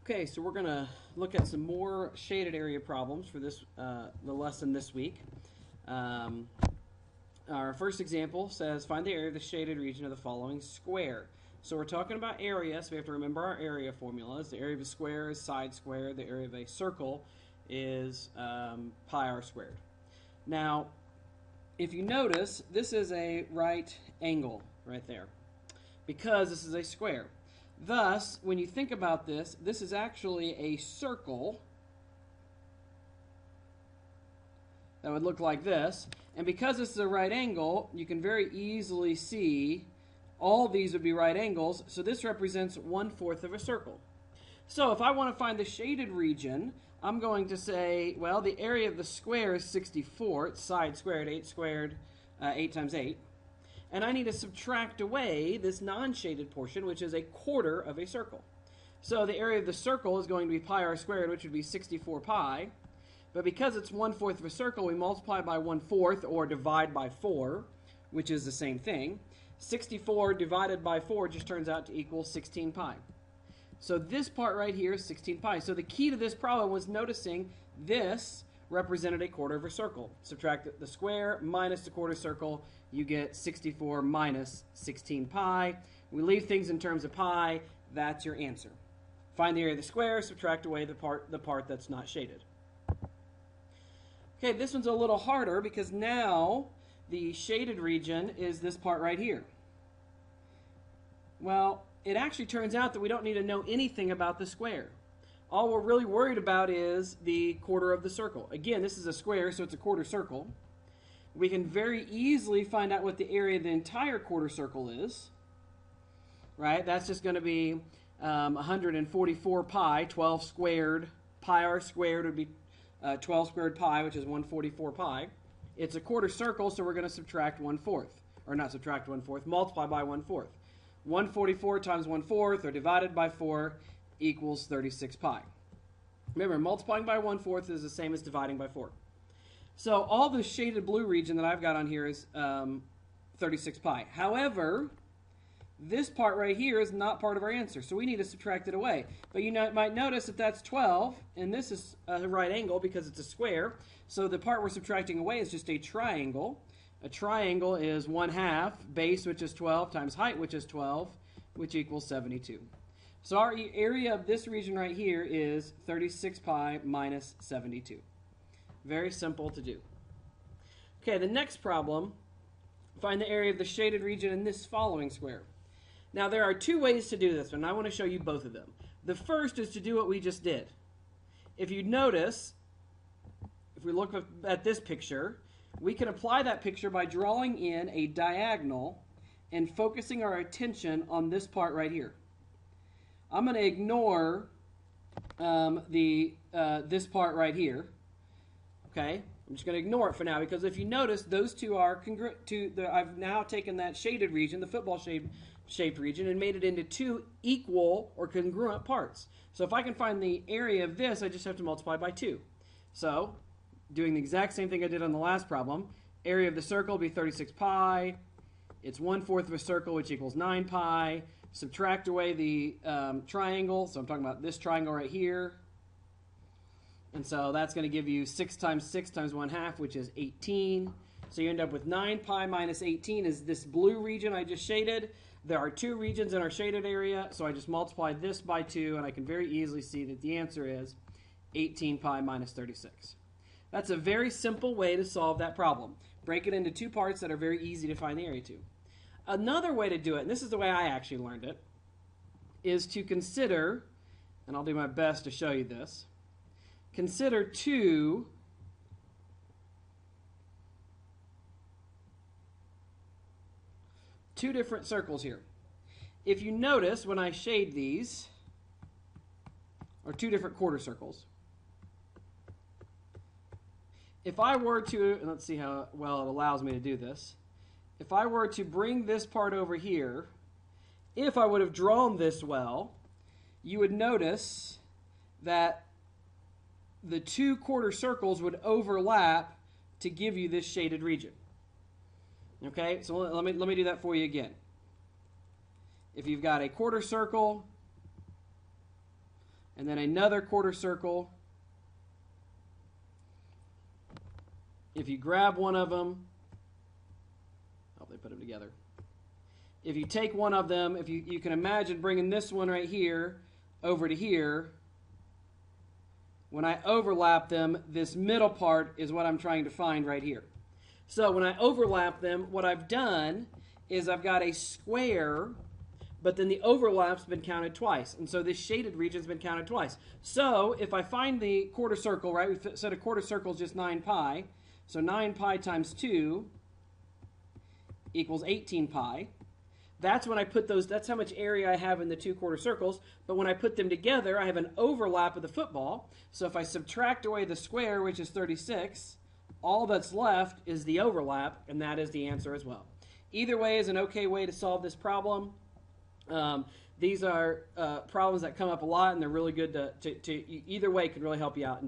Okay, so we're going to look at some more shaded area problems for this the lesson this week. Our first example says, find the area of the shaded region of the following square. So we're talking about area, so we have to remember our area formulas. The area of a square is side squared. The area of a circle is pi r squared. Now, if you notice, this is a right angle right there because this is a square. Thus, when you think about this, this is actually a circle that would look like this. And because this is a right angle, you can very easily see all these would be right angles. So this represents 1/4 of a circle. So if I want to find the shaded region, I'm going to say, well, the area of the square is 64. It's side squared, 8 squared, 8 times 8. And I need to subtract away this non-shaded portion, which is 1/4 of a circle. So the area of the circle is going to be pi r squared, which would be 64 pi. But because it's 1/4 of a circle, we multiply by 1/4 or divide by 4, which is the same thing. 64 divided by 4 just turns out to equal 16 pi. So this part right here is 16 pi. So the key to this problem was noticing this represented 1/4 of a circle. Subtract the square minus the quarter circle, you get 64 minus 16 pi. We leave things in terms of pi. That's your answer. Find the area of the square, subtract away the part that's not shaded. Okay, this one's a little harder because now the shaded region is this part right here. Well, it actually turns out that we don't need to know anything about the square. All we're really worried about is the quarter of the circle. Again, this is a square, so it's a quarter circle. We can very easily find out what the area of the entire quarter circle is. Right? That's just going to be 144 pi. 12 squared, pi r squared would be 12 squared pi, which is 144 pi. It's a quarter circle, so we're going to subtract 1/4. Or not subtract 1/4, multiply by 1/4. 144 times 1/4, or divided by 4, equals 36 pi. Remember, multiplying by 1/4 is the same as dividing by 4. So all the shaded blue region that I've got on here is 36 pi. However, this part right here is not part of our answer, so we need to subtract it away. But you might notice that that's 12, and this is a right angle because it's a square. So the part we're subtracting away is just a triangle. A triangle is 1/2 base, which is 12, times height, which is 12, which equals 72. So our area of this region right here is 36 pi minus 72. Very simple to do. Okay, the next problem, find the area of the shaded region in this following square. Now there are two ways to do this, and I want to show you both of them. The first is to do what we just did. If you notice, if we look at this picture, we can apply that picture by drawing in a diagonal and focusing our attention on this part right here. I'm going to ignore this part right here. Okay, I'm just going to ignore it for now because if you notice, those two are congruent to I've now taken that shaded region, the football shaped region, and made it into two equal or congruent parts. So if I can find the area of this, I just have to multiply by 2. So doing the exact same thing I did on the last problem, area of the circle will be 36 pi. It's 1/4 of a circle, which equals 9 pi. Subtract away the triangle, so I'm talking about this triangle right here. And so that's going to give you 6 times 6 times 1/2, which is 18. So you end up with 9 pi minus 18 is this blue region I just shaded. There are two regions in our shaded area, so I just multiply this by 2, and I can very easily see that the answer is 18 pi minus 36. That's a very simple way to solve that problem. Break it into two parts that are very easy to find the area to. Another way to do it, and this is the way I actually learned it, is to consider, and I'll do my best to show you this, consider two different circles here. If you notice, when I shade these, or two different quarter circles, if I were to, and let's see how well it allows me to do this, if I were to bring this part over here, if I would have drawn this well, you would notice that the two quarter circles would overlap to give you this shaded region. Okay, so let me do that for you again. If you've got a quarter circle and then another quarter circle. If you grab one of them, oh, they put them together. If you take one of them, if you can imagine bringing this one right here over to here, when I overlap them, this middle part is what I'm trying to find right here. So when I overlap them, what I've done is I've got a square, but then the overlap's been counted twice. And so this shaded region's been counted twice. So if I find the quarter circle, right, we said a quarter circle is just 9 pi. So 9 pi times 2 equals 18 pi. That's when I put those, that's how much area I have in the two quarter circles. But when I put them together, I have an overlap of the football. So if I subtract away the square, which is 36, all that's left is the overlap, and that is the answer as well. Either way is an okay way to solve this problem. These are problems that come up a lot, and they're really good to either way can really help you out.